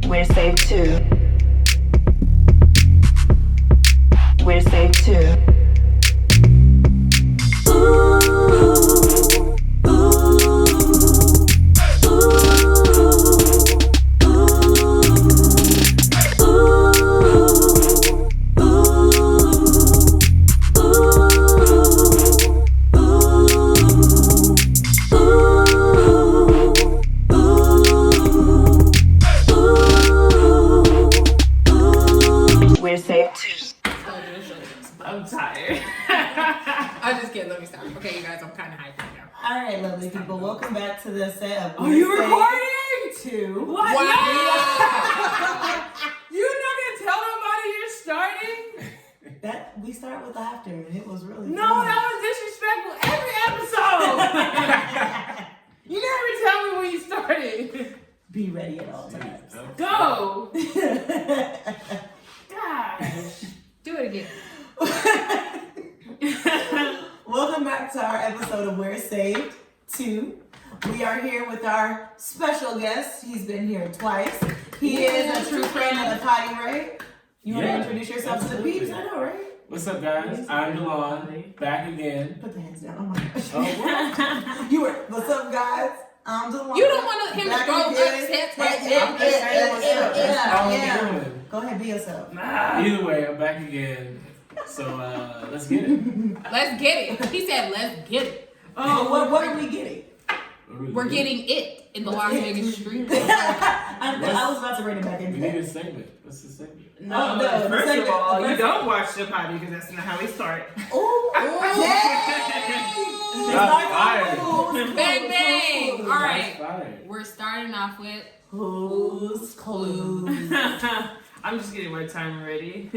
We're safe too. We're safe too. We're safe too. I'm tired. I'm just kidding. Let me stop. Okay, you guys, I'm kind of hyped now. All right, lovely people, welcome back to the set of. Are you recording? Two. What? Wow. Yeah. You're not gonna tell nobody you're starting? That we start with laughter, and it was really No, funny. that was disrespectful. Every episode. You never tell me when you started. Be ready at all times. Go. Gosh. Do it again. Welcome back to our episode of We're Saved 2. We are here with our special guest. He's been here twice. He is a true friend of the Potty Ray. You want to introduce yourself to the peeps? I know, right? What's up, guys? I'm DeLon, back again. Put the hands down. Oh my gosh. Oh, what? You were. What's up, guys? I'm DeLon. You don't want him to Back throw up again. steps. That's all I'm doing. Go ahead, be yourself. Either way, I'm back again. So, let's get it. Let's get it. He said, let's get it. Oh, what are we getting? We're getting it in the Las Vegas street. I was about to bring it back We into need that. a segment. What's the segment? No, First the of all, second- you don't watch the potty because that's not how we start. Ooh, Shots fired. Bang, bang. All right. Shots fired. We're starting off with Who's clues? I'm just getting my timer ready.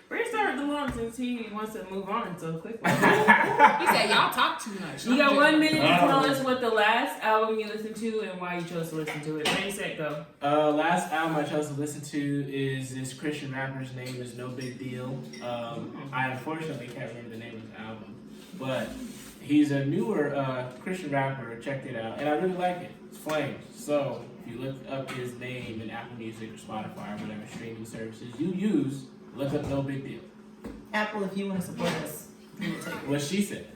We're gonna start with DeLon since he wants to move on so quickly. he said, y'all talk too much. You got 1 minute to tell Oh. us what the last album you listened to and why you chose to listen to it. Ready, set, go. Last album I chose to listen to is this Christian rapper's name is No Big Deal. I unfortunately can't remember the name of the album, but he's a newer Christian rapper. Checked it out, and I really like it. It's Flames. So if you look up his name in Apple Music or Spotify or whatever streaming services you use, look up No Big Deal. Apple, if you want to support us, we will take it. What she said.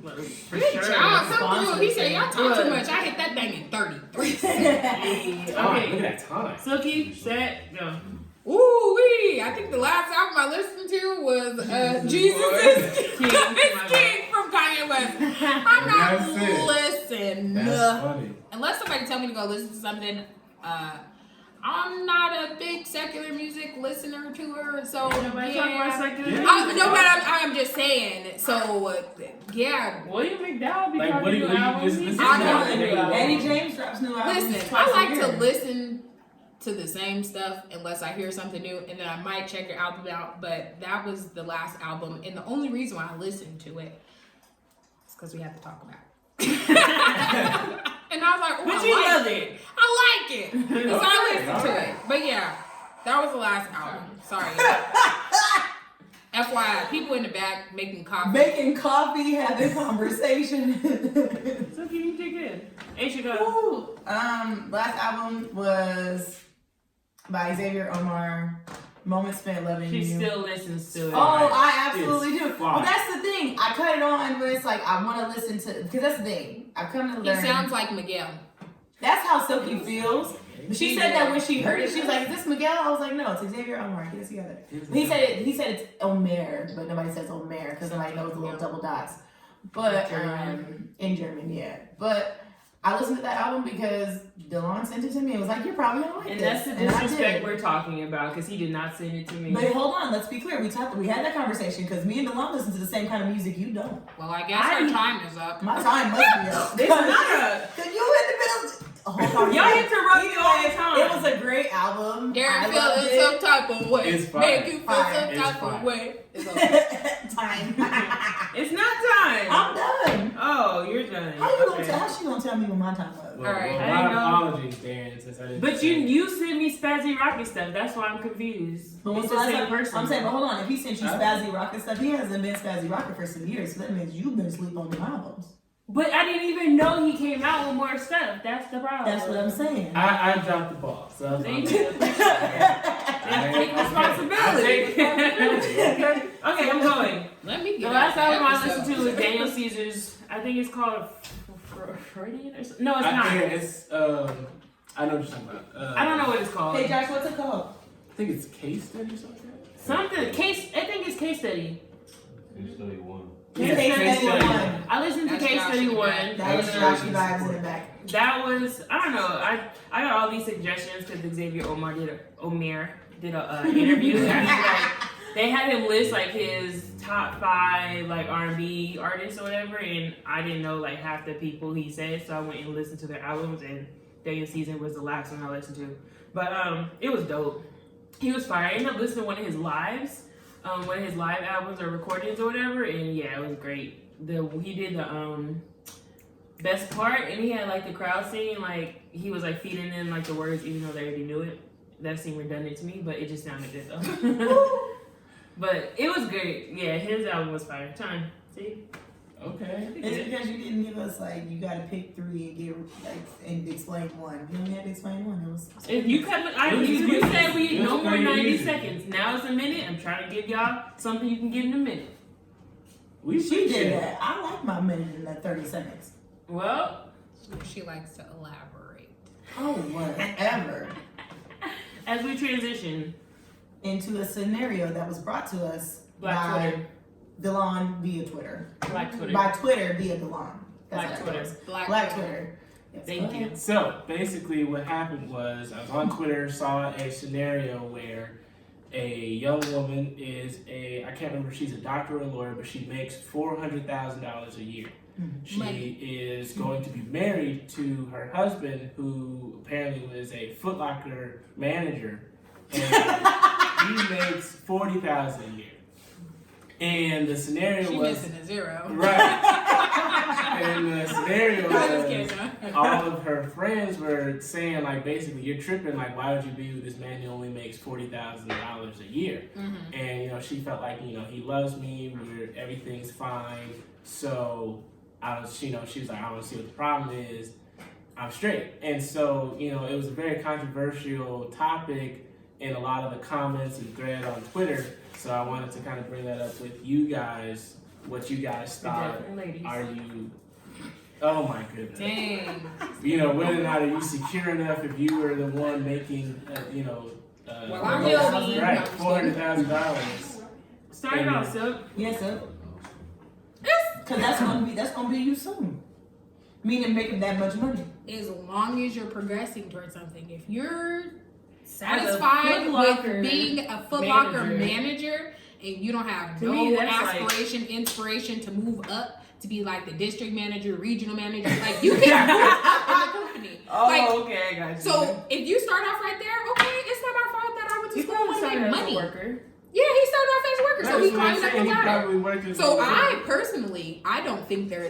For Good sure. job. Come through. He said, y'all talk too Good. much. I hit that thing in 33 seconds. Okay. Look Okay. at that time. Silky, set, go. Ooh wee! I think the last album I listened to was Jesus is King from Kanye West. I'm not That's it. listening. That's funny. Unless somebody tell me to go listen to something, I'm not a big secular music listener to her, so Nobody talking about yeah. secular Yeah. music? No, but I'm just saying. So yeah. William McDowell be Like, what do you- dropping new albums. just listen to He's that? dropping new albums. Eddie James drops new albums. Listen, twice I a like year. to listen to the same stuff unless I hear something new, and then I might check your album out. But that was the last album, and the only reason why I listened to it is because we had to talk about it. And I was like, oh, But I you like love it. it. I like it. So I listened to Alright. it. But yeah, that was the last album. Sorry. FYI, people in the back making coffee. Making coffee, having conversation. Silky, you did good. Aisha, go. Ooh. Last album was by Xavier Omar. Moments Spent Loving She You. still listens to it. Oh, I absolutely It's do. fine. Well, that's the thing. I cut it on, but it's like I want to listen to because that's the thing. I've come to He learn. sounds like Miguel. That's how Silky feels. She said that when she heard it, she was like, "Is this Miguel?" I was like, "No, it's Xavier Omar. Get it together." He said it. He said it's Omer, but nobody says Omer because nobody knows the little double dots. But in German, yeah. But I listened to that album because DeLon sent it to me. It was like, "You're probably gonna like And this," that's the and I disrespect did. we're talking about because he did not send it to me. But hold on, let's be clear. We had that conversation because me and DeLon listen to the same kind of music you don't. Well, I guess our time is up. My time must be up. It's not. Cause you in the middle. A whole conversation. Y'all interrupt me Either all way, the time. It was a great album. I Darren loved feeling it. some type of way. It's fine. Make you feel Fine. some It's type fine. of way. It's okay. Time. It's not time. I'm done. Oh, you're done. How you Okay. gonna she gonna tell me when my time was? Well, Alright. well, I my know. apologies, Dan, since I didn't. But you sent me Spazzy Rocket stuff. That's why I'm confused. But It's what's the the last same time? person. I'm saying, but hold on. If he sent you Spazzy Rocket stuff, he hasn't been Spazzy Rocket for some years, so that means you've been asleep on the albums. But I didn't even know he came out with more stuff. That's the problem. That's what I'm saying. I dropped the ball. So that's Thank what you. I'm Take responsibility. Okay, I'm going. Let me The get last out album I the listened to was Daniel Caesar's. I think it's called Freudian or something. No, it's not. I think it's I know what you're talking about. I don't know what it's called. Hey Josh, what's it called? I think it's case study or something like that. Something case. I think it's Case Study. Case Study One. I listened to That's Case Josh Study in the 1. back. That was Joshy vibes in the back. That was, I don't know. I got all these suggestions because Xavier Omar did a interview. And they had him list like his top 5 like R&B artists or whatever, and I didn't know like half the people he said, so I went and listened to their albums, and Daniel Caesar was the last one I listened to. But it was dope. He was fire. I ended up listening to one of his lives. One of his live albums or recordings or whatever, and yeah, it was great. He did the best part, and he had like the crowd singing, like he was like feeding in like the words, even though they already knew it. That seemed redundant to me, but it just sounded good though. But it was great. Yeah, his album was fire. Time, see? Okay. It's because you didn't give us like you gotta pick 3 and get like and explain one. You only had to explain one. It was. If you come, you said we no more 90 seconds. Now it's a minute. I'm trying to give y'all something you can get in a minute. She did that. I like my minute in that 30 seconds. Well, She likes to elaborate. Oh, whatever. as we transition, Into a scenario that was brought to us Black by Twitter. DeLon via Twitter. Black Twitter. By Twitter via DeLon. Black how it Twitter. goes. Black Black Twitter. Yes, Thank go you. ahead. So basically, what happened was I was on Twitter, saw a scenario where a young woman I can't remember if she's a doctor or a lawyer, but she makes $400,000 a year. She Money. is going to be married to her husband, who apparently was a Foot Locker manager, and he makes $40,000 a year. And the scenario She was missing a 0. right. And the scenario I just was kidding. all of her friends were saying like basically you're tripping, like why would you be with this man who only makes $40,000 a year? Mhm. And she felt like he loves me, everything's fine. So she was like, I want to see what the problem is. I'm straight. And so it was a very controversial topic in a lot of the comments and thread on Twitter. So I wanted to kind of bring that up with you guys. What you guys thought? Different ladies. Are you? Oh my goodness. Dang. Whether or not are you secure enough if you were the one making, Well, I'm guilty. right, $400,000. Started off, so Yes, sir. Because that's gonna be you soon. Meaning making that much money. As long as you're progressing towards something, if you're As a satisfied Foot Locker with being a Foot Locker manager. manager and you don't have To no me, that's like- aspiration, inspiration to move up to be like the district manager, regional manager, like you can move up in the company. Like, okay, I got you. so if you start off right there, okay, it's not my fault that I went to you school probably and started made as a money. worker. Yeah, he started off as a worker, so he climbed up the He ladder. probably worked as So a- I personally, I don't think there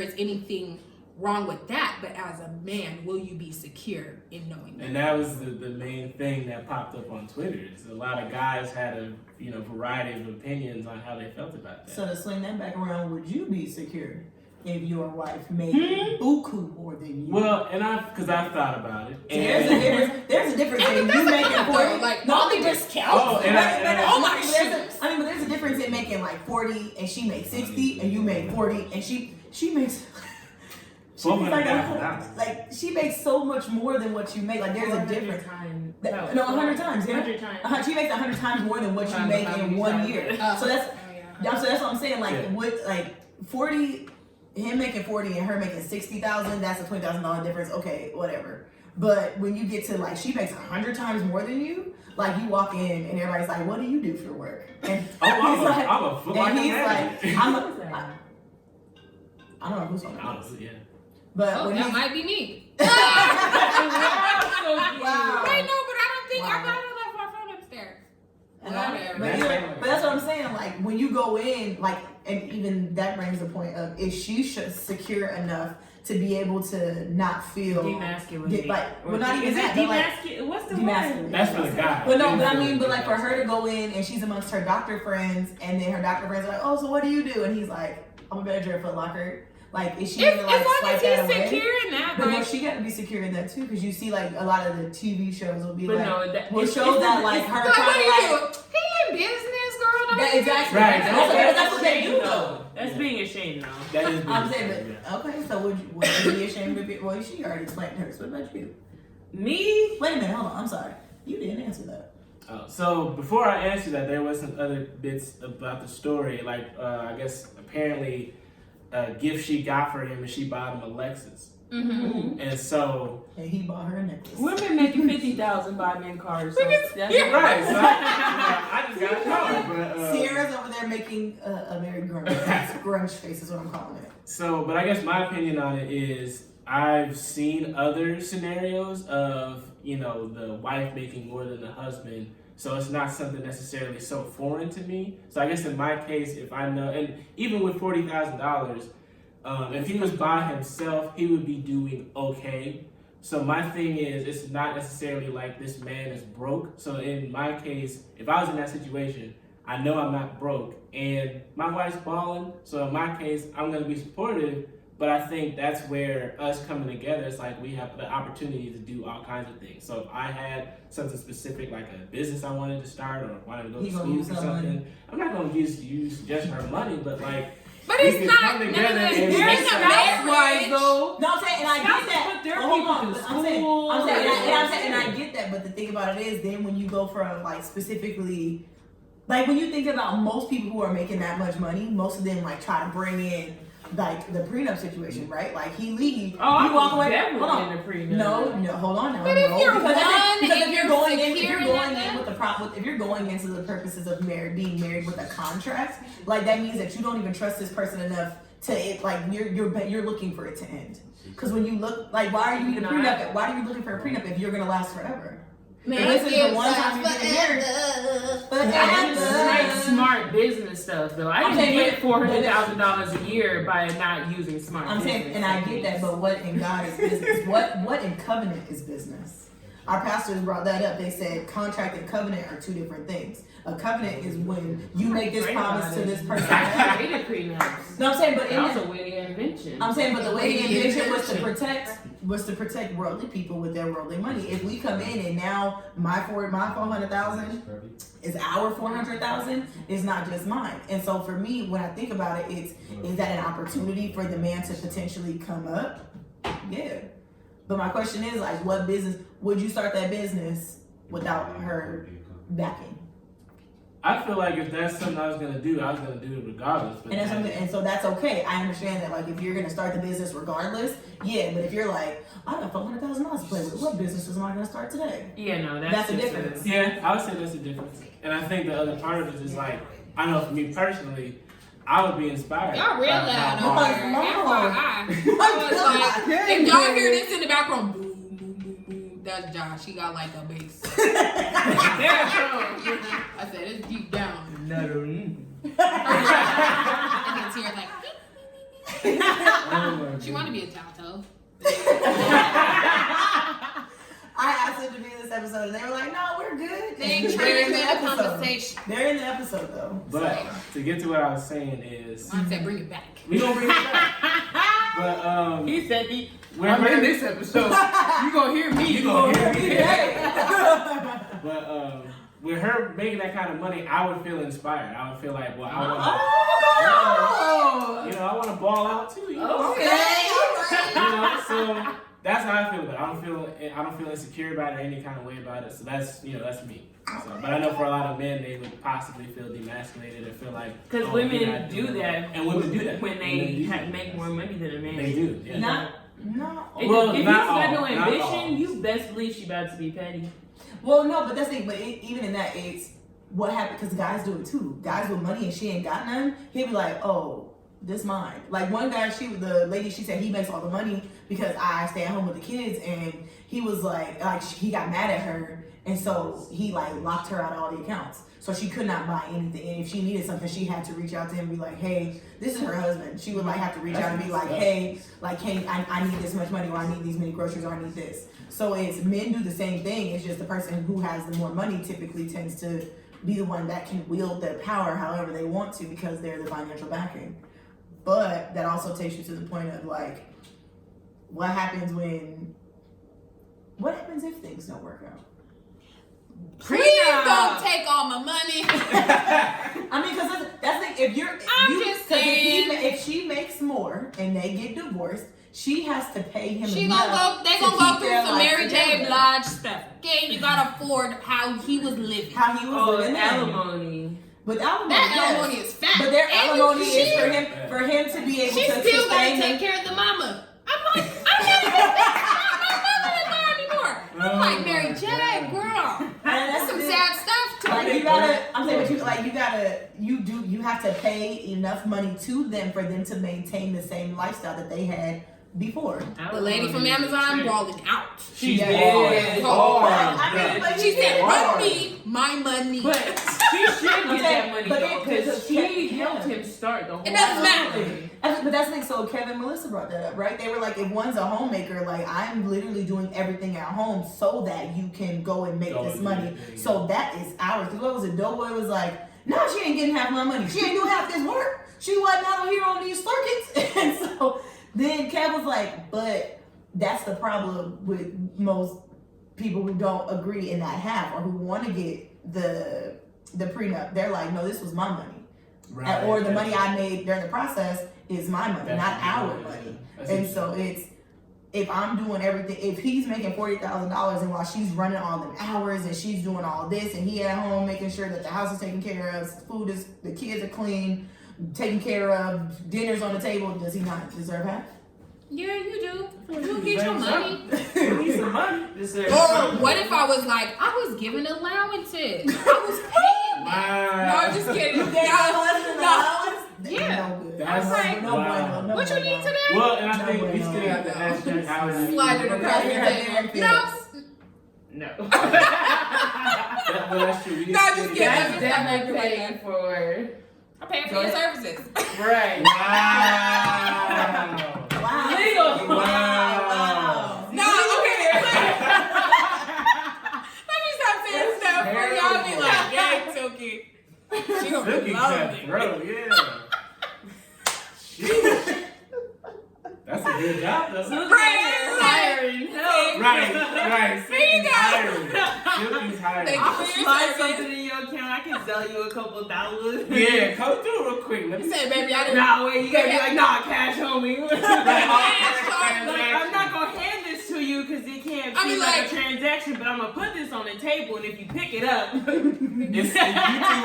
is anything wrong with that. But as a man, will you be secure in knowing that? And that was the main thing that popped up on Twitter. Is a lot of guys had a variety of opinions on how they felt about that. So to swing that back around, would you be secure if your wife made buku more than you? Well, because I've thought about it. There's a difference. There's a difference And in that's you the making thing, 40. though, like, no, all the but- discounts. Oh, and Oh my but there's a difference in making like 40 and she makes 60 and you make 40 and she makes. She makes $400,000. like she makes so much more than what you make. Like there's a difference. No, 100 times. Yeah, 100 times. She makes 100 times more than what you make in 1 year. So that's that's what I'm saying. Like Yeah. with like 40, him making 40 and her making 60,000, that's a $20,000 difference. Okay, whatever. But when you get to like she makes 100 times more than you, like you walk in and everybody's like, "What do you do for work?" And I'm like, a Foot Locker and he's manager. like, I don't know who's on Honestly, yeah. but Oh, when that he's might be me. Wow. Wait, no, but I don't think I Wow. got it left my phone upstairs. But, Whatever. but that's what I'm saying. Like when you go in, like, and even that brings the point of is she secure enough to be able to not feel Demasculate. well, not even Is that. it But like demasculate? What's the demasculate. word? That's for the guy. But no, but I mean, but like for her to go in and she's amongst her doctor friends, and then her doctor friends are like, "Oh, so what do you do?" And he's like, "I'm a manager at Foot Locker." Like, is she If, gonna like as long swipe as that he's away? secure in that, But no, like, she got to be secure in that too, because you see like a lot of the TV shows will be But like, no, that, will it's- show it's- that like it's- her like, what kind do of you like. do? He in business, girl. Don't That, you exactly. Right, That's what they shame, do though. That's Yeah. being ashamed though. That is. I'm being saying, said, but okay. So would you be ashamed of it? Well, she already explained hers. What about you? Me? Wait a minute. Hold on. I'm sorry. You didn't answer that. So before I answer that, there was some other bits about the story. Like I guess apparently a gift she got for him, and she bought him a Lexus. Mm-hmm. And so And he bought her a necklace. Women making 50,000 buy men cars. So that's right, so I just got a car. But Sierra's over there making a very grunge face is what I'm calling it. so, but I guess my opinion on it is I've seen other scenarios of the wife making more than the husband. So it's not something necessarily so foreign to me. So I guess in my case, if I know, and even with $40,000. If he was by himself, he would be doing okay. So my thing is, it's not necessarily like this man is broke. So in my case, if I was in that situation, I know I'm not broke, and my wife's balling. So in my case, I'm gonna be supportive. But I think that's where us coming together, it's like we have the opportunity to do all kinds of things. So if I had something specific, like a business I wanted to start or wanted to go to school for something, I'm not gonna use just her money, but like. But We it's can not. come together None of and this. There It's is a about marriage. marriage. though. No, I'm saying, and I Stop get that. put their But hold people on, to but school. I'm saying, and I Yeah. get that. But the thing about it is, then when you go from like specifically, like when you think about most people who are making that much money, most of them like try to bring in like the prenup situation, right? Like he leaves, Oh, you walk away. Definitely Hold on. in the prenup. No, hold on now. But if no, you're because one because and if you're you're going in, if secure you're in going that, in with if you're going into the purposes of being married with a contract, like that means that you don't even trust this person enough to it. Like you're looking for it to end. Because when you look, like, why are you in a prenup? Why are you looking for a prenup if you're gonna last forever? Man, And this is the it one time lasts you're getting married. It's like smart business stuff, though. I I'm didn't saying, get $400,000 a year by not using smart. I'm saying, business and I get that, techniques. but what in God is business? What in covenant is business? Our pastors brought that up. They said contract and covenant are two different things. A covenant is when you make this promise to this person. I hated prenups. No, I'm saying, but in That was that, a witty invention. I'm saying, but the way the invention was to protect worldly people with their worldly money. If we come in and now my 400,000 is our 400,000, it's not just mine. And so for me, when I think about it, is that an opportunity for the man to potentially come up? Yeah. But my question is, like, what business would you start that business without her backing? I feel like if that's something I was gonna do it regardless. But And that's something, and so that's okay. I understand that, like, if you're gonna start the business regardless, yeah. But if you're like, I got $400,000 to play with, what business am I gonna start today? Yeah, no, That's the just difference. yeah, I would say that's the difference. And I think the other part of it is like, I know for me personally, I would be inspired. Y'all real by loud how over hard- here. no. FYI. I was like, if y'all hear this in the background, boom, boom, boom, boom, that's Josh. He got like a bass. I said, it's deep down. And it's here like, she wanted to be a tattoo. I asked them to be in this episode, and they were like, "No, we're good." They ain't They're in triggered the the episode. conversation. They're in the episode though. But to get to what I was saying is, I said, bring it back. we gonna bring it back. But He said he. we're I'm in very- this episode. You gonna hear me? You gonna hear me. Hey. But with her making that kind of money, I would feel inspired. I would feel like, well, I want Oh. to, I want to ball out too. You know? Okay. You know, so that's how I feel about it. I don't feel insecure about it or any kind of way about it. So that's that's me. So, but I know for a lot of men, they would possibly feel demasculated or feel like Because oh, women you're not do doing that, and women do that when Women they do that. make more money than a man. They do. Yeah. No. If, Well, if he's not got all, no not ambition, all. you best believe she about to be petty. Well, no, but that's the thing. But even in that, it's what happened because guys do it too. Guys with money and she ain't got none. He'll be like, "Oh, this mine." Like one guy, the lady, she said he makes all the money because I stay at home with the kids, and he was like he got mad at her, and so he like locked her out of all the accounts. So she could not buy anything, and if she needed something, she had to reach out to him and be like, "Hey, this is her husband." She would like have to reach out and be like, "Hey, I need this much money, or I need these many groceries, or I need this." So it's men do the same thing. It's just the person who has the more money typically tends to be the one that can wield their power however they want to because they're the financial backing. But that also takes you to the point of like, what happens if things don't work out? Please don't take all my money. I mean, because that's the thing. just saying. If she makes more and they get divorced, she has to pay him. They enough gonna to go keep through their some life Mary J. together. Blige stuff. Okay, you gotta afford how he was living. How he was Oh, living. then. alimony. With alimony, That yes. alimony is fat. But their And alimony she- is for him to be able She to still gotta sustain take him. care of the mama. I'm like, I'm not even thinking about my mother-in-law anymore. I'm like, Mary J, girl. That's some sad stuff to Like me. you gotta, I'm saying, but you have to pay enough money to them for them to maintain the same lifestyle that they had before. The lady from Amazon balling out. She's Yeah. hard. I mean, but She said, hard. run me my money. But she should get that money But though, because she helped yeah. him start the whole It doesn't matter. thing. But that's the thing. So Kevin and Melissa brought that up, right? They were like, if one's a homemaker, like I'm literally doing everything at home so that you can go and make Go this and do money. it, yeah. So that is ours. Because what was it? Doughboy was like, no, she ain't getting half my money. She ain't doing half this work. She wasn't out here on these circuits. And so then Kev was like, but that's the problem with most people who don't agree in that half or who want to get the prenup. They're like, no, this was my money. Right. Or the money I made during the process is my money, That's not our right. money. That's And interesting. so it's, if I'm doing everything, if he's making $40,000 and while she's running all them hours and she's doing all this and he at home making sure that the house is taken care of, food is, the kids are clean, taken care of, dinner's on the table, does he not deserve half? Yeah, you do. You get your money. You need some money. Or what if I was like, I was giving allowances. I was paying. Wow. No, I'm just kidding. You gave your husband No. allowance? Yeah. No good. That's like, no wow. bueno, no What you bueno. need today? Well, and I No think we bueno. still have to ask Jack how it is. Slide it across the Yeah. table. No. No. Well, that's true. We No, can just still kidding. get That's definitely paying for. I'm paying for your services. Right. Wow. Wow. Legal. Wow. No, okay. Let me stop saying stuff for y'all be like, yeah, Silky. She gonna Silky be loving it. bro, yeah. Sheesh. That's a good job, though. Right. Hiring help. Right. There you go. Silky's hiring. Thank I'll you for your slide service. something in your account. I can sell you a couple dollars. Yeah, come through real quick. Let me You said, baby, I didn't. Nah, wait, you gotta be like, nah, cash homie. Like, I'm Transaction. not gonna hand this to you because it can't I mean, be like like- a transaction, but I'm gonna put this on the table, and if you pick it up, It's, you do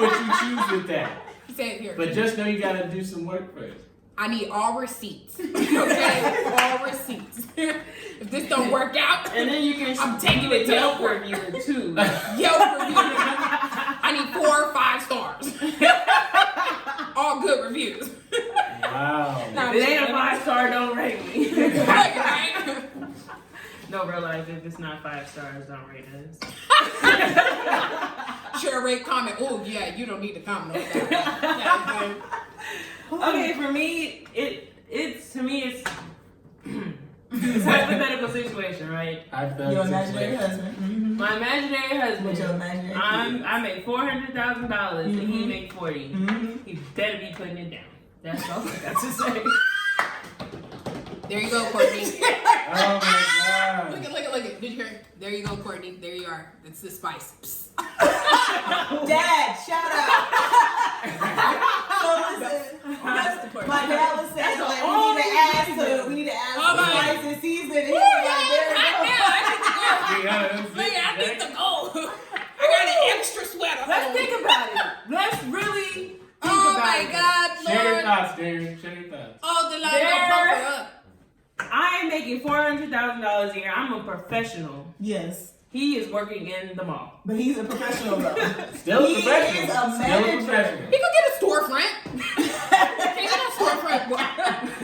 what you choose with that. You said here. But just know you gotta do some work first. I need all receipts. Okay? All receipts. If this don't work out, and then you can I'm taking do a it to Yelp the court. review too. Yelp review. I need 4 or 5 stars. All good reviews. Wow. Nah, If it ain't a 5-star, don't rate me. Right? No, real life, if it's not 5 stars, don't rate us. Share, rate, comment. Oh, yeah, you don't need to comment on that. Okay, for me, it's to me it's it's a hypothetical situation, right? Your imaginary husband. Mm-hmm. My imaginary husband. With your imaginary I make $400,000 and he make 40. Mm-hmm. He better be putting it down. That's all I got to say. There you go, Courtney. Oh my Look god. at. Did you hear? There you go, Courtney. There you are. That's the spice. Psst. Dad, shout out. So listen, That's the part. my dad was saying That's like the we need to add Oh, some my. spice and season. And he Woo, was yeah, like, there we hot go. now. I need to go. Yeah, Look, I need to go. I got an extra sweater. Let's on. think about it. Let's really think Oh about my it. God, Share your Lord. thoughts, Darren. Share your thoughts. Oh, the line There. gonna pump her up. I am making $400,000 a year. I'm a professional. Yes, He is working in the mall. but he's a professional though. Still He a professional. is a Still a manager. professional. He could get a storefront. He got a storefront.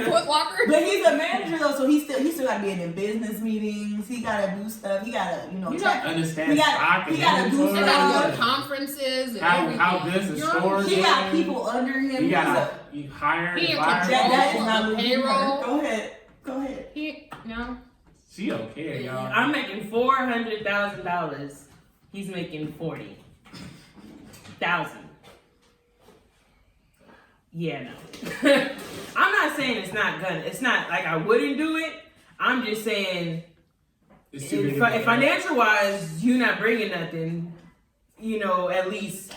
Foot Locker. But he's a manager though, so he still got to be in business meetings. He got to do stuff. He got to You check. gotta understand He got- stock and he gotta do inventory. They gotta go to stuff. conferences and How everything. good the You know? stores He got is. people under him. You He's gotta a- you hire He and in fire. control. that is not The moving payroll. her. Go ahead. Go ahead. He, no. She don't care, y'all. I'm making $400,000. He's making $40,000. Yeah, no. I'm not saying it's not like I wouldn't do it. I'm just saying, It's too big of a if financial wise, you not bringing nothing, you know, at least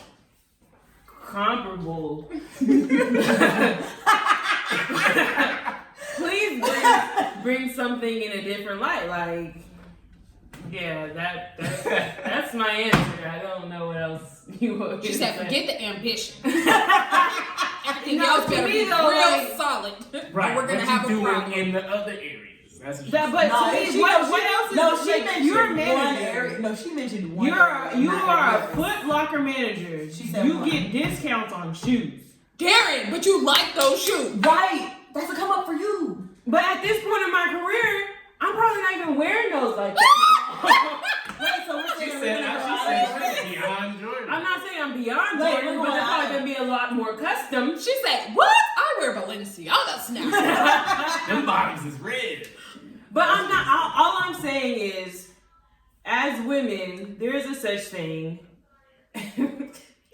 comparable. Please bring something in a different light. Like, yeah, that's my answer. I don't know what else you want. She said, forget the ambition. Everything No, else to better me, be though, real like- solid. Right. Or we're gonna what have you a doing problem. in the other areas? That's what That, she but said. to me, what else is No, she like, mentioned you're a one manager. area. No, she mentioned one. You area, are a not Foot Locker manager. She said you one. get discounts on shoes. Darren, but you like those shoes. Right. That's a come up for you. But at this point in my career, I'm probably not even wearing those like that. Wait, so we're She saying said she's beyond Jordan. I'm not saying I'm beyond Wait, Jordan, we're but they're going probably out. gonna be a lot more custom. She said, what? I wear Balenciagas now. Them bottoms is red. But I'm not. All I'm saying is, as women, there is a such thing.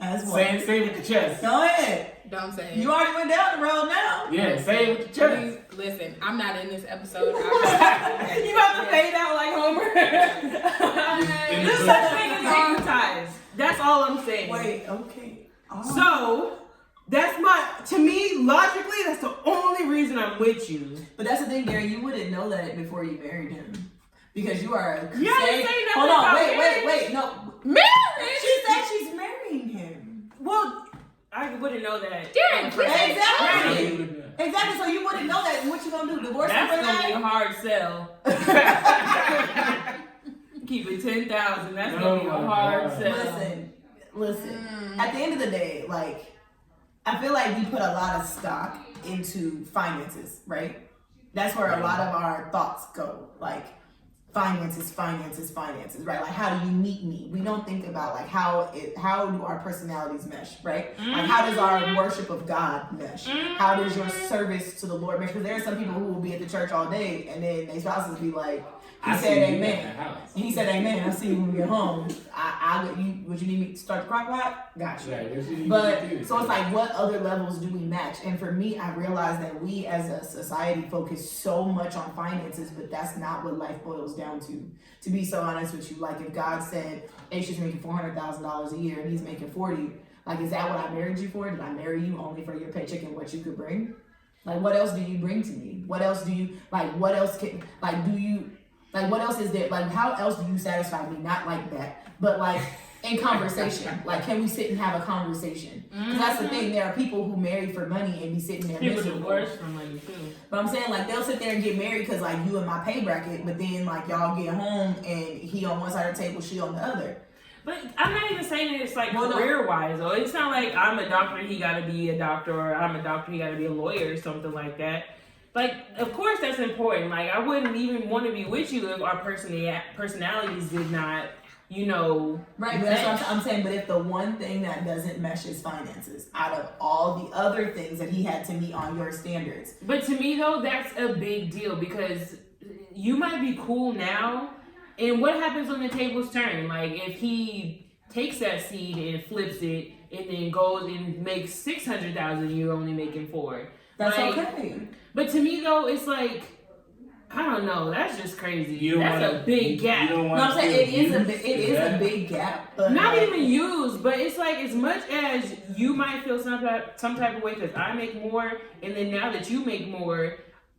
As what? Say it with the chest. Go ahead. Don't say it. You already went down the road now. Yeah, say it with the chest. Please, listen, I'm not in this episode. You have to fade out like Homer. There's such thing as stigmatized. That's all I'm saying. Wait, okay. Oh. So to me, logically, that's the only reason I'm with you. But that's the thing, Gary. You wouldn't know that before you married him, because you are a You didn't say nothing Hold on, about wait. marriage. No, Marriage? she said she's marrying him. Well, I wouldn't know that. Darren, please. Exactly. Exactly. So you wouldn't know that. What you gonna do? Divorce him That's for gonna be a that? hard sell. Keep it 10,000. That's gonna be a Oh my hard God. sell. Listen. At the end of the day, like, I feel like we put a lot of stock into finances, right? That's where a lot of our thoughts go. Like, finances, right? Like, how do you meet me? We don't think about like how do our personalities mesh, right? Like, how does our worship of God mesh? How does your service to the Lord mesh? Because there are some people who will be at the church all day and then their spouses be like, he I said see you at amen. the house. He said amen. I'll see you when we get home. Would you need me to start the crock pot? Gotcha. Right, what you need to But do. so it's like, what other levels do we match? And for me, I realized that we as a society focus so much on finances, but that's not what life boils down to. To be so honest with you, like if God said Aisha's making $400,000 a year and he's making 40, like is that what I married you for? Did I marry you only for your paycheck and what you could bring? Like what else do you bring to me? What else do you like? What else can like? Do you like? What else is there? Like how else do you satisfy me? Not like that, but like. In conversation, like can we sit and have a conversation? Because that's the thing. There are people who marry for money and be sitting there People miserable. divorce for money too. But I'm saying like they'll sit there and get married because like you in my pay bracket, but then like y'all get home and he on one side of the table, she on the other. But I'm not even saying that it's like Well, no. career wise though. It's not like I'm a doctor, he gotta be a doctor, or I'm a doctor, he gotta be a lawyer or something like that. Like, of course that's important. Like I wouldn't even want to be with you if our personalities did not, you know, Right, but that's what I'm saying. But if the one thing that doesn't mesh is finances, out of all the other things that he had to meet on your standards, But to me though, that's a big deal because you might be cool now, and what happens when the tables turn? Like if he takes that seed and flips it, and then goes and makes $600,000, you're only making $4. that's Like, okay. But to me though, it's like I don't know. That's just crazy. You don't That's wanna, a big gap. You don't No, want I'm to saying it is that? a big gap. But Not even used, but it's like as much as you might feel some type of way because I make more, and then now that you make more,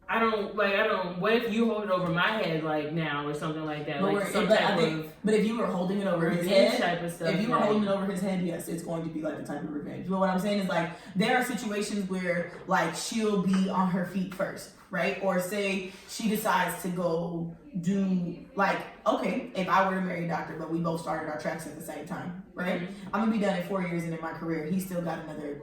I don't. What if you hold it over my head like now or something like that? But, Like some I type think, of but if you were holding it over his revenge head, type of stuff. if you were like- holding it over his head, yes, it's going to be like a type of revenge. But what I'm saying is like there are situations where like she'll be on her feet first, right? Or say she decides to go do like, okay, if I were to marry a doctor, but we both started our tracks at the same time, right? I'm gonna be done in 4 years and in my career, he still got another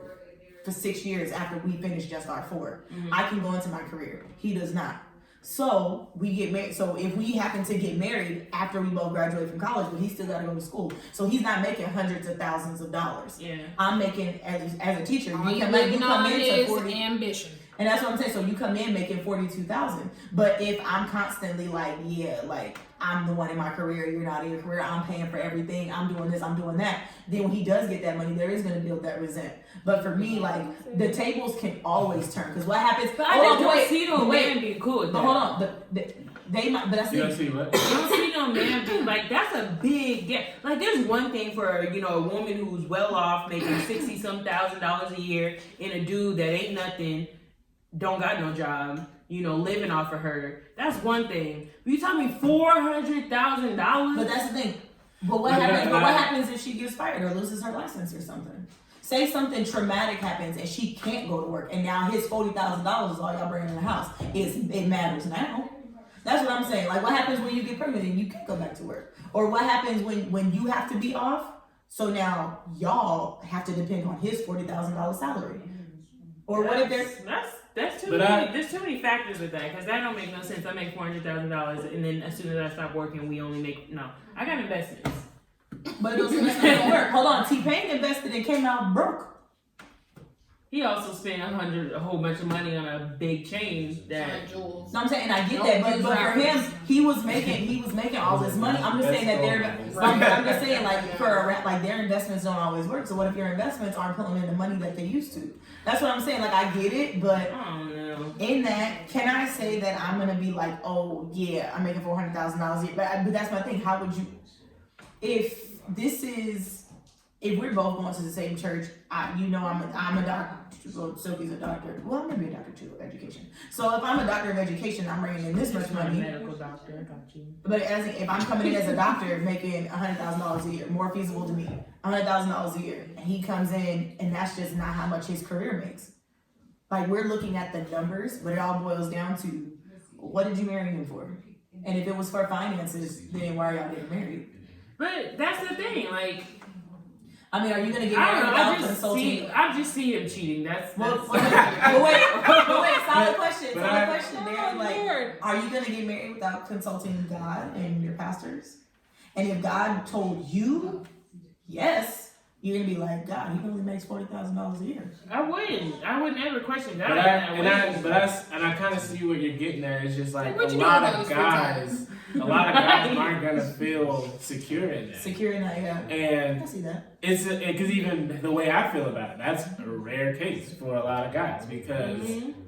for 6 years after we finish just our 4. I can go into my career. He does not. So we get married. So if we happen to get married after we both graduate from college, but he still got to go to school, so he's not making hundreds of thousands of dollars. Yeah. I'm making as a teacher. All You you come living into on is 40. ambition. And that's what I'm saying. So you come in making 42,000, but if I'm constantly like, yeah, like I'm the one in my career, you're not in your career, I'm paying for everything, I'm doing this, I'm doing that. Then when he does get that money, there is going to build that resent. But for me, like the tables can always turn because what happens? But I just don't see no man being cool with But that. hold on, they might. But that's You don't it. see what? I don't see no man being like that's a big gap. Like there's one thing for a woman who's well off making $60,000 a year and a dude that ain't nothing, don't got no job, living off of her. That's one thing. You tell me $400,000. But that's the thing. But what happens? But what happens if she gets fired or loses her license or something? Say something traumatic happens and she can't go to work, and now his $40,000 is all y'all bringing in the house. It matters now. That's what I'm saying. Like, what happens when you get pregnant and you can't go back to work, or what happens when you have to be off? So now y'all have to depend on his $40,000 salary. Or what if there's That's too many. There's too many factors with that because that don't make no sense. I make $400,000 and then as soon as I stop working, we only make I got investments. But those investments don't work. Hold on, T-Pain invested and came out broke. He also spent a whole bunch of money on a big chain that. Jewels. No, I'm saying, and I get that, but for him, he was making all this money. I'm just saying that I'm just saying like for a rap, like their investments don't always work. So what if your investments aren't pulling in the money that they used to? That's what I'm saying. Like I get it, but I don't know. in that, can I say that I'm gonna be like, oh yeah, I'm making $400,000 a year? But that's my thing. How would you, if we're both going to the same church, I'm a doctor. Well, Sophie's a doctor. Well, I'm gonna be a doctor too of education. So if I'm a doctor of education, I'm bringing in this much I'm a money. medical doctor. I got you. But if I'm coming in as a doctor making $100,000 a year, more feasible to me, $100,000 a year, and he comes in and that's just not how much his career makes. Like we're looking at the numbers, but it all boils down to what did you marry him for? And if it was for finances, then why are y'all getting married? But that's the thing, like. I mean, are you gonna get I married don't know. without consulting? I just see him cheating. That's Well, that's wait, solid question, But Mary. Like, are you gonna get married without consulting God and your pastors? And if God told you yes, you're gonna be like, God, he only makes $40,000 a year. I wouldn't ever question that. And I kind of see what you're getting at. It's just like What a you lot doing of all this guys aren't gonna feel secure in that. Secure in that, yeah. And I see that. it's because even the way I feel about it, that's a rare case for a lot of guys because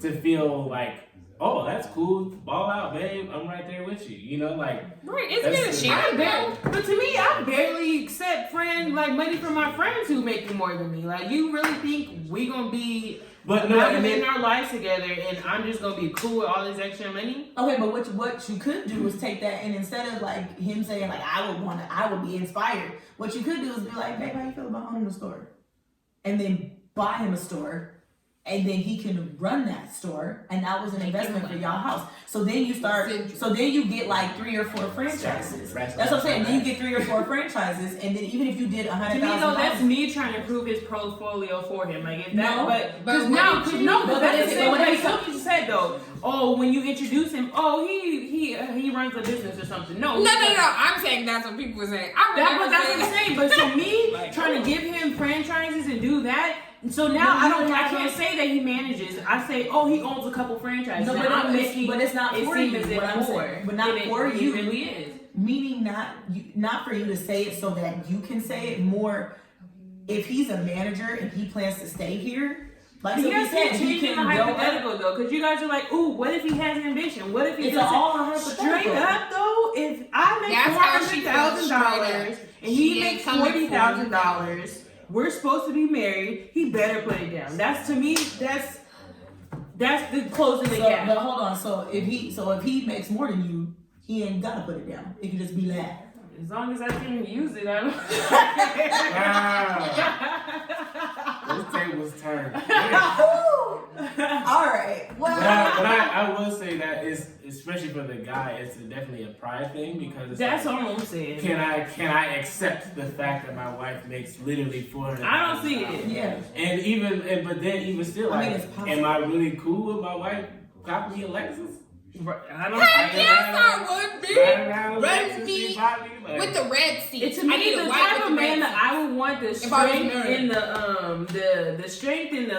to feel like, oh, that's cool, ball out, babe, I'm right there with you. Like Right, isn't it a that's- shame though? But to me, I barely accept money from my friends who making more than me. Like, you really think we gonna be But no, and in then, our lives together, and I'm just gonna be cool with all this extra money? Okay, but what you could do is take that, and instead of like him saying like I would be inspired, what you could do is be like, babe, how you feel about owning a store? And then buy him a store. And then he can run that store, and that was an investment for y'all house. So then you get like 3 or 4 franchises. That's what I'm saying. Then you get 3 or 4 franchises, and then even if you did To me, though, that's $100,000, me trying to improve his portfolio for him. Like, if that, No, but but that's the same but way if- something said though. Oh, when you introduce him, he runs a business or something. No, No. I'm saying that's what people say. That's what I'm saying. But so me trying to give him franchises and do that. So now I can't say that he manages. I say, oh, he owns a couple franchises. No, and but I'm it's- making but it's not it for seem you, as if what I'm more saying. But not than for it you. really is. meaning not for you to say it so that you can say it. More, if he's a manager and he plans to stay here, like You so he guys said, keep he changing can the go up. hypothetical though, because you guys are like, ooh, what if he has ambition? What if he It's doesn't? all a hypothetical. Straight up though, if I make That's how she feels, $400,000 and She he ain't makes coming for $40,000, we're supposed to be married. He better put it down. That's to me. That's the closing the So, gap. but hold on. So if he makes more than you, he ain't gotta put it down. It can just be that. As long as I can use it, I wow, this table's turned. All right. Well, But I will say that is, especially for the guy, it's definitely a pride thing because it's that's like, all I'm saying. can I accept the fact that my wife makes literally $400,000? I don't see it. yeah. But then even still, I mean, like, it's possible. am I really cool with my wife copying a Lexus? I don't. Yes, I would be. Riding around Run Lexus, me she bought me, like- with the red seat. It's to I me need the a white type with of the man red that I would want the If I was strength married. in the strength in the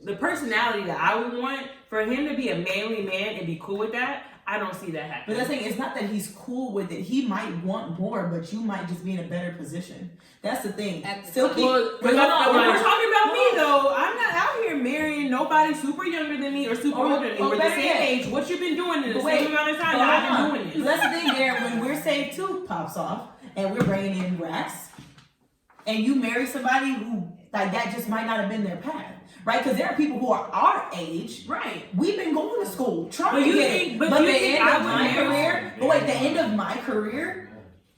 the personality that I would want for him to be a manly man and be cool with that. I don't see that But happening. that's the thing, it's not that he's cool with it. He might want more, but you might just be in a better position. That's the thing. At the Silky, Well, but when hold on, we're talking about me though, I'm not out here marrying nobody super younger than me or super older than me. We're the better same yet. age. What you've been doing in the But wait, same amount of time but that hold I've on. been doing 'Cause this. that's the thing, there. When We're Saved 2 pops off and we're bringing in racks, and you marry somebody who, like, that just might not have been their path, right? Because there are people who are our age. Right. We've been going to school trying But to you get think- it. but But you the think end I of would my marry- career, but wait, the end of my career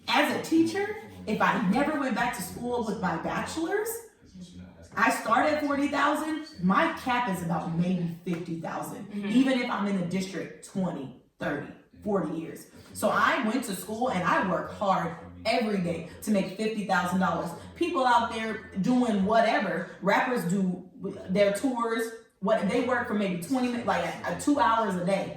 as a teacher, if I never went back to school with my bachelor's, I start at 40,000. My cap is about maybe 50,000, even if I'm in the district 20, 30, 40 years. So I went to school and I work hard every day to make $50,000. People out there doing whatever, rappers do their tours, what they work for maybe 20 minutes, like 2 hours a day.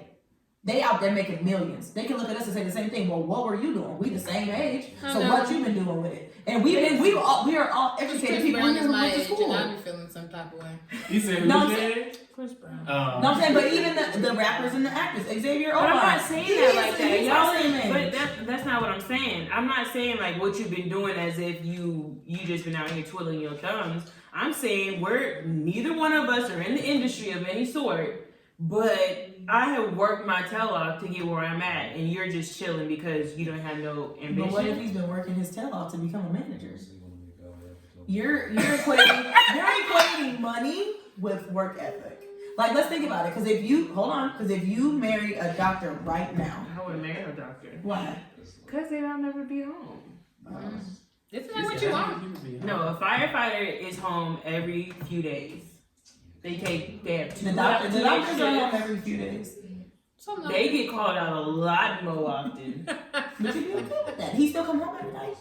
They out there making millions. They can look at us and say the same thing. Well, what were you doing? We the same age. So what you been doing with it? And we are all educated Chris people. Brown We is my went to age, school. and I be feeling some type of way. You said who No, I'm said? Chris Brown. No, I'm saying, but even the rappers and the actors, Xavier But I'm Omar. not saying that like that. He's Y'all, our same age. but that's not what I'm saying. I'm not saying like what you've been doing as if you just been out here twiddling your thumbs. I'm saying neither one of us are in the industry of any sort, but I have worked my tail off to get where I'm at, and you're just chilling because you don't have no ambition. But what if he's been working his tail off to become a manager? You're equating money with work ethic. Like, let's think about it. Because if you married a doctor right now, I would marry a doctor. why? Because then I'll never be home. Isn't that what you want? No, a firefighter is home every few days. They have The doctors are home shifts. every few days. Something They like get called out a lot more often. But you be okay with that. He still come home every night.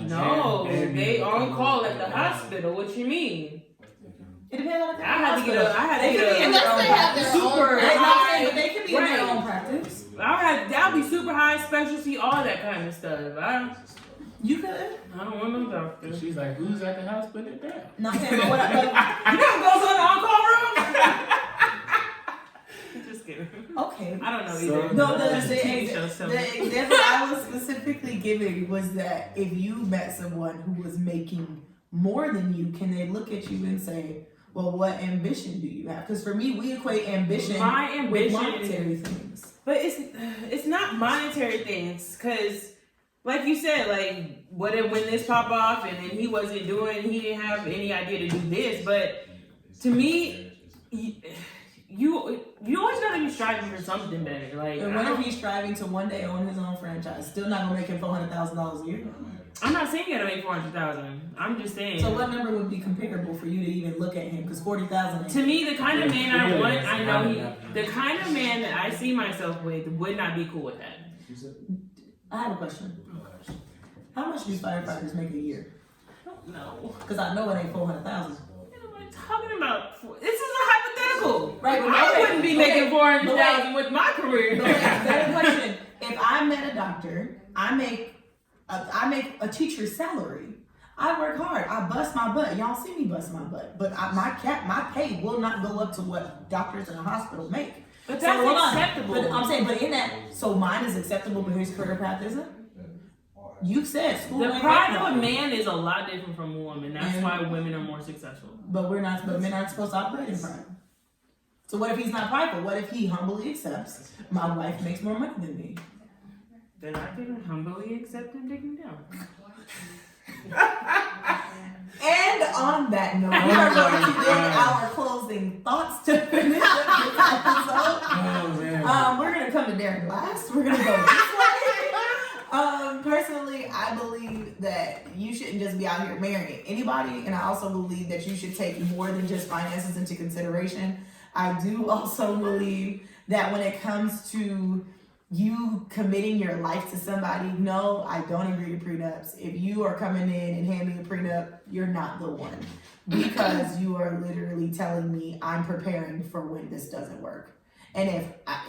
No, they on call at the hospital. What you mean? It depends on the I had to get a Unless they have their super own high. But they can be in their Right. own practice. That'll be super high specialty, all that kind of stuff. You could. I don't want no doctor. She's like, who's at the house putting it down? Not saying, but what I, You know what goes on in the on-call room? Just kidding. okay. I don't know So- either. No, That's a TV show, so. the example I was specifically giving was that if you met someone who was making more than you, can they look at you and say, well, what ambition do you have? Because for me, we equate ambition My with ambition- monetary things. But it's not monetary things, cause like you said, like what if when this pop off and then he didn't have any idea to do this. But to me, you always gotta be striving for something better. Like And what if he's striving to one day own his own franchise? Still not gonna make him $400,000 a year. I'm not saying you gotta make 400,000. I'm just saying. So what number would be comparable for you to even look at him? Because 40,000. To me, the kind of man I want, I know Yeah. the kind of man that I see myself with would not be cool with that. I have a question. How much do firefighters make a year? No. Because I know it ain't 400,000. What am I talking about? This is a hypothetical. Right, but I okay, wouldn't be okay, making 400,000 with my career. But wait, better question. If I met a doctor, I make a teacher's salary. I work hard. I bust my butt. Y'all see me bust my butt. But my pay will not go up to what doctors in a hospital make. But So, that's hold on. acceptable. But I'm saying, but in that, so mine is acceptable, but his career path isn't. You said school. The ain't pride that of a hard. man is a lot different from a woman. That's And- why women are more successful. But men aren't supposed to operate in pride. So what if he's not prideful? What if he humbly accepts my wife makes more money than me? Then I can humbly accept and take him down. And on that note, we are going to give our closing thoughts to finish up this episode. Oh, man. We're gonna come to Darren last. We're gonna go this way. Personally, I believe that you shouldn't just be out here marrying anybody, and I also believe that you should take more than just finances into consideration. I do also believe that when it comes to you committing your life to somebody, no, I don't agree to prenups. If you are coming in and handing me a prenup, you're not the one. Because you are literally telling me I'm preparing for when this doesn't work. And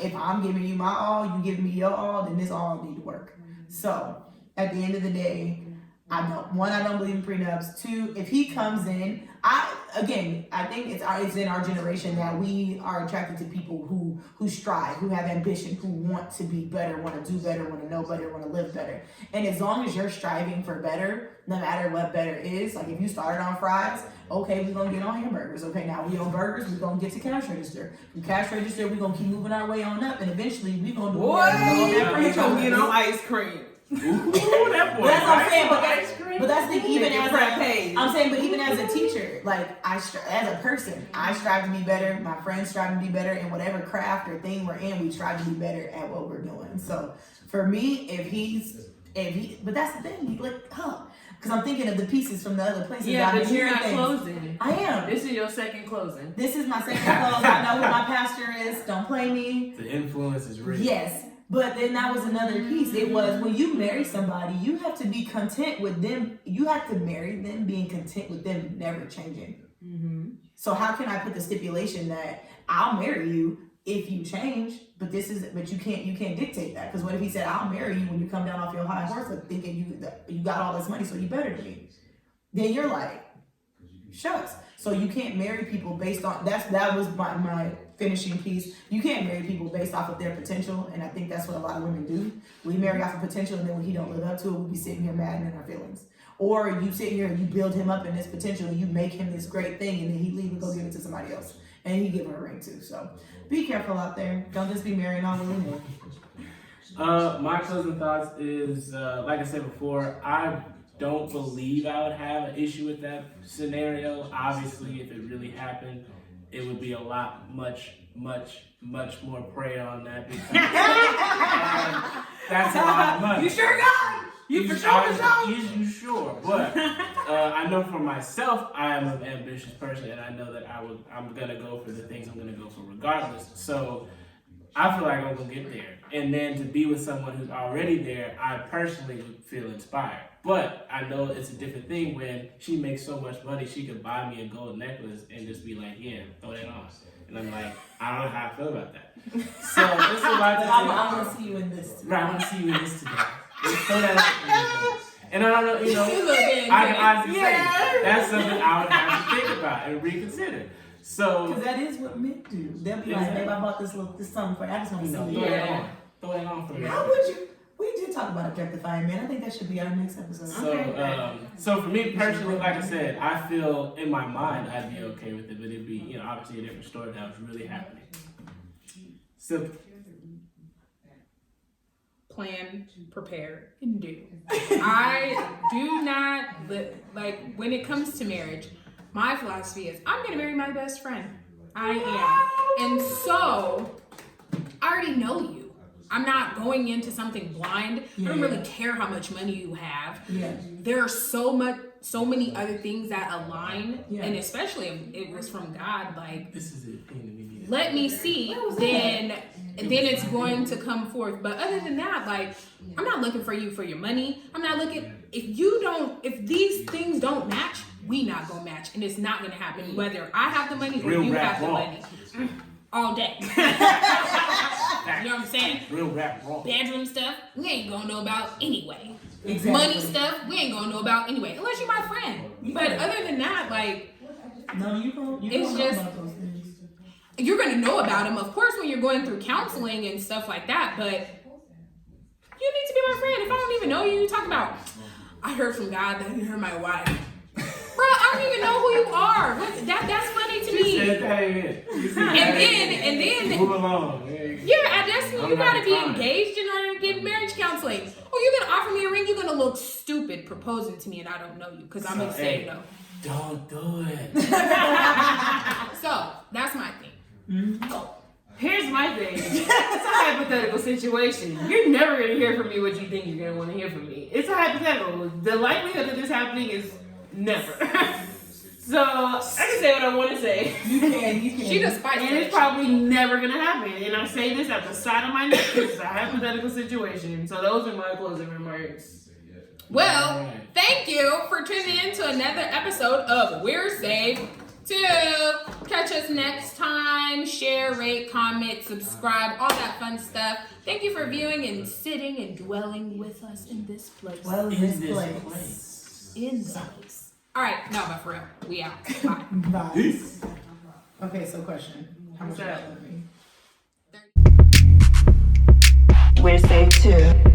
if I'm giving you my all, you give me your all, then this all need to work. So at the end of the day, I don't believe in prenups. 2, if he comes in, I think it's in our generation that we are attracted to people who strive, who have ambition, who want to be better, want to do better, want to know better, want to live better. And as long as you're striving for better, no matter what better is, like if you started on fries, okay, we're gonna get on hamburgers. Okay, now we on burgers, we're gonna get to cash register. From cash register, we're gonna keep moving our way on up, and eventually we're gonna do You gonna get on ice cream. Ooh, that boy. That's what I'm saying, Ice cream. but that's the even Make it as frappe. I'm saying, but even as a teacher, like as a person, I strive to be better. My friends strive to be better in whatever craft or thing we're in. We strive to be better at what we're doing. So for me, but that's the thing, because I'm thinking of the pieces from the other places. Yeah, I've but been you're hearing not things. closing. I am. This is your second closing. This is my second close. I know who my pastor is. Don't play me. The influence is real. Yes. But then that was another piece. It was when you marry somebody, you have to be content with them. You have to marry them being content with them never changing. Mm-hmm. So how can I put the stipulation that I'll marry you if you change, but you can't dictate that, because what if he said I'll marry you when you come down off your high horse thinking you got all this money so you better than me? Then you're like, shucks. So you can't marry people based on that was my finishing piece. You can't marry people based off of their potential, and I think that's what a lot of women do. We marry off of potential, and then when he don't live up to it, we'll be sitting here mad and in our feelings. Or you sit here and you build him up in this potential, and you make him this great thing, and then he leave and go give it to somebody else, and he give her a ring too. So be careful out there. Don't just be marrying all willy-nilly. My closing thoughts is, like I said before, I don't believe I would have an issue with that scenario. Obviously, if it really happened, it would be a lot, much more prey on that. Because, that's a lot of money. You sure got? You for sure? You sure? But I know for myself, I am an ambitious person, and I know that I'm gonna go for the things I'm gonna go for regardless. So I feel like I'm gonna get there, and then to be with someone who's already there, I personally would feel inspired. But I know it's a different thing when she makes so much money, she could buy me a gold necklace and just be like, yeah, throw that on. And I'm like, I don't know how I feel about that. So this is a lot to I want to see you in this. Right, I want to see you in this today. Just throw that out. And I don't know, I can honestly say that's something I would have to think about and reconsider. So, Because that is what men do. They'll be like, babe, I bought this something for you. I just want to see you. throw that on for me. How would you? We did talk about objectifying men. I think that should be our next episode. So for me personally, like I said, I feel in my mind I'd be okay with it, but it'd be, obviously a different story that was really happening. So, Plan, prepare, and do. I do not, like, when it comes to marriage, my philosophy is I'm going to marry my best friend. I am. And so, I already know you. I'm not going into something blind. I don't really care how much money you have. Yeah. There are so many other things that align, and especially if it was from God, like, this is it. let me see, then it's going to come forth. But other than that, like, I'm not looking for you for your money. I'm not looking, if these things don't match, we not gonna match, and it's not gonna happen whether I have the money or Real you rap have the wrong. money. All day. You know what I'm saying? Real rap wrong. Bedroom stuff, we ain't gonna know about anyway. Exactly. Money stuff, we ain't gonna know about anyway, unless you're my friend. But other than that, like, No, you don't It's know just- about those things. you're gonna know about them, of course, when you're going through counseling and stuff like that, but you need to be my friend. If I don't even know you, you talk about, I heard from God that you heard my wife. Bro, I don't even know who you are. That's funny to me. Said that ain't it. And then Move along. you're at Destiny, you I'm not gotta be trying. engaged in order to get marriage counseling. Oh, you're gonna offer me a ring, you're gonna look stupid proposing to me and I don't know you, because I'm gonna say hey. no. Don't do it. So, that's my thing. Here's my thing. It's a hypothetical situation. You're never gonna hear from me what you think you're gonna want to hear from me. It's a hypothetical. The likelihood of this happening is never. So I can say what I want to say. You can. She just fights And for it's it. probably never gonna happen. And I say this at the side of my neck because it's a hypothetical situation. So those are my closing remarks. Well, thank you for tuning in to another episode of We're Saved Too. Catch us next time. Share, rate, comment, subscribe, all that fun stuff. Thank you for viewing and sitting and dwelling with us in this place. Well, In this this place. place. in those. All right, no, but for real, we out. Bye. Vibes. Okay, so question. How much What's are that? you We're safe too.